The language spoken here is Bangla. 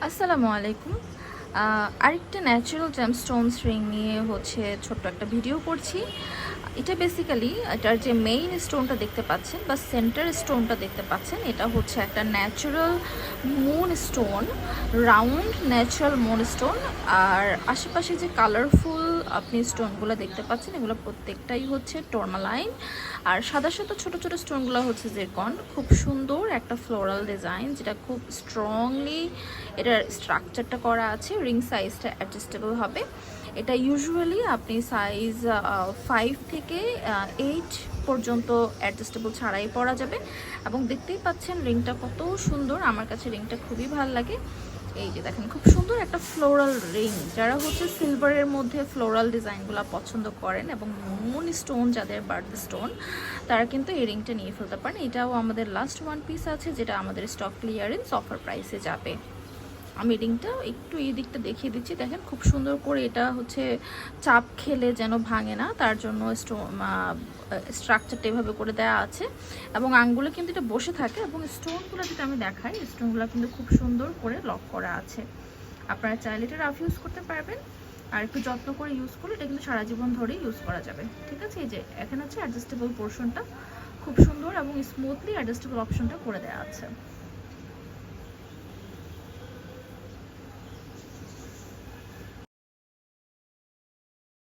আসসালামু আলাইকুম। আরেকটা ন্যাচারাল জেমস্টোনস রিং নিয়ে ছোট্ট একটা ভিডিও করছি। এটা বেসিক্যালি এটার যে মেইন স্টোনটা দেখতে পাচ্ছেন বা সেন্টার স্টোনটা দেখতে পাচ্ছেন, এটা হচ্ছে একটা natural moon stone, round natural moon stone. আর আশেপাশে যে কালারফুল আপনি স্টোনগুলো দেখতে পাচ্ছেন, এগুলো প্রত্যেকটাই হচ্ছে টরমালাইন। আর সাদা সাদা ছোট ছোট স্টোনগুলো হচ্ছে জিরকন। খুব সুন্দর একটা ফ্লোরাল ডিজাইন, যেটা খুব স্ট্রংলি এটার স্ট্রাকচারটা করা আছে। রিং সাইজটা অ্যাডজাস্টেবল হবে। এটা ইউজুয়ালি আপনি সাইজ 5 থেকে 8 পর্যন্ত অ্যাডজাস্টেবল ছাড়াই পরা যাবে। এবং দেখতেই পাচ্ছেন রিংটা কত সুন্দর, আমার কাছে রিংটা খুবই ভালো লাগে। এই যে দেখেন, খুব সুন্দর একটা ফ্লোরাল রিং। যারা হচ্ছে সিলভারের মধ্যে ফ্লোরাল ডিজাইনগুলো পছন্দ করেন এবং মুন স্টোন যাদের বার্থ স্টোন, তারা কিন্তু এই রিংটা নিয়ে ফেলতে পারেন। এটাও আমাদের লাস্ট ওয়ান পিস আছে, যেটা আমাদের স্টক ক্লিয়ারেন্স অফার প্রাইসে যাবে। আমি রিংটা একটু এই দিকটা দেখিয়ে দিচ্ছি। দেখেন খুব সুন্দর করে এটা হচ্ছে চাপ খেলে যেন ভাঙে না, তার জন্য স্ট্রাকচারটা এভাবে করে দেওয়া আছে। এবং আঙ্গুলে কিন্তু এটা বসে থাকে। এবং স্টোনগুলো যদি আমি দেখাই, স্টোনগুলো কিন্তু খুব সুন্দর করে লক করা আছে। আপনারা চাইলে এটা রাফ ইউজ করতে পারবেন, আর একটু যত্ন করে ইউজ করলে এটা কিন্তু সারা জীবন ধরেই ইউজ করা যাবে। ঠিক আছে, এই যে এখানে হচ্ছে অ্যাডজাস্টেবল পোর্শনটা খুব সুন্দর এবং স্মুথলি অ্যাডজাস্টেবল অপশনটা করে দেওয়া আছে।